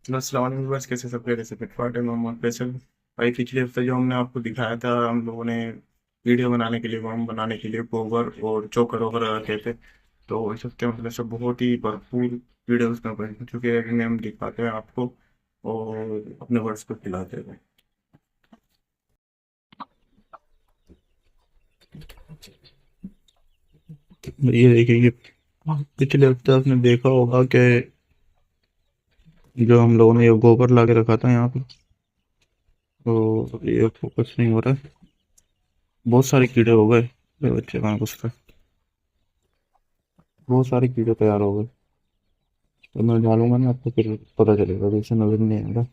Hello अस्सलाम वालेकुम। बस कैसे सब कह रहे थे पिटपाट है मोहम्मद फैसल भाई। पिछले हफ्ते जो हमने आपको दिखाया था, हम लोगों ने वीडियो बनाने के लिए, वर्म बनाने के लिए गोबर और चोकर वगैरह रखे थे। तो इस हफ्ते मतलब सब बहुत ही भरपूर वीडियो उसमें बन चुके हैं, जिन्हें हम दिखाते हैं आपको और अपने वर्ड्स को खिलाते हैं। ये देखिए, ये पिछले हफ्ते आपने देखा होगा कि जो हम लोगों ने ये गोबर ला के रखा था यहाँ पे, तो ये फोकस नहीं हो रहा है। बहुत सारे कीड़े हो गए। ये बच्चे कहाँ घुस रहे हैं? बहुत सारे कीड़े तैयार हो गए। तो मैं डालूंगा ना आपको, फिर पता चलेगा, वैसे नजर नहीं आएगा।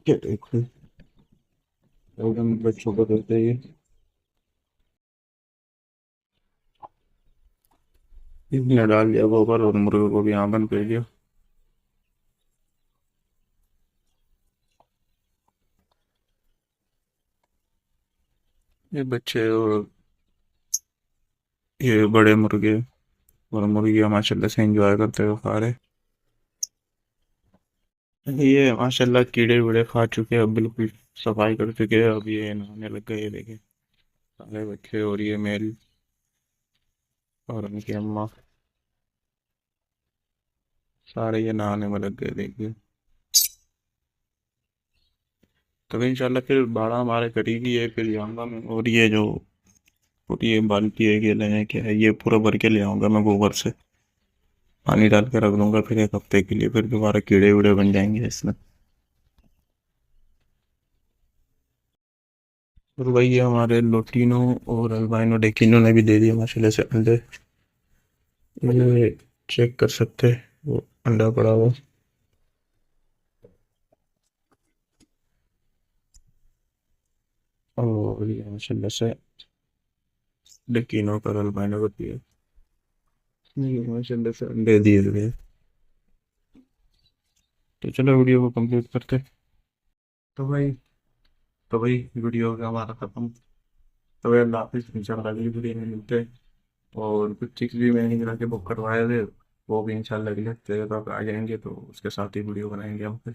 क्या देखो, एकदम बच्चों को देते ही इसने डाल दिया गोबर और मुर्गे को भी यहाँ बंद कर दिया। ये बच्चे और ये बड़े मुर्गे और मुर्गियाँ माशाल्लाह से एंजॉय करते हुए खा रहे। ये माशाल्लाह कीड़े वीड़े खा चुके हैं, अब बिल्कुल सफाई कर चुके हैं। अब ये नहाने लग गए, ये देखे सारे बच्चे और ये मेल और उनकी अम्मा, सारे ये नहाने में लग गए, देखिए। तो इंशाल्लाह फिर बाड़ा हमारे करीब ही है, फिर जाऊंगा मैं। और ये जो पूरी ये बाल्टी है, ये लेने क्या है, ये पूरा भर के ले आऊंगा मैं गोबर से। पानी डाल के रख दूंगा फिर एक हफ्ते के लिए, फिर दोबारा कीड़े वीड़े बन जाएंगे इसमें। और वही है, हमारे लोटिनो और अल्बाइनो डेकिनो ने भी दे दिया माशाल्लाह से अंडे। ये चेक कर सकते हैं, वो अंडा पड़ा हुआ। और ये माशाल्लाह से डेकिनो और अल्बाइनो को दिए। ये माशाल्लाह से अंडे दिए हुए हैं। तो चलो वीडियो को कंप्लीट करते हैं। तो भाई तो भाई वीडियो हो गया हमारा खत्म। तो भाई अल्लाह हाफिज़, इंशाल्लाह अगली वीडियो में मिलते हैं। और कुछ चिक्स भी मैंने गिरा के बुक करवाए थे, वो भी इंशाल्लाह अगले हफ्ते तक आ जाएंगे, तो उसके साथ ही वीडियो बनाएंगे हम फिर।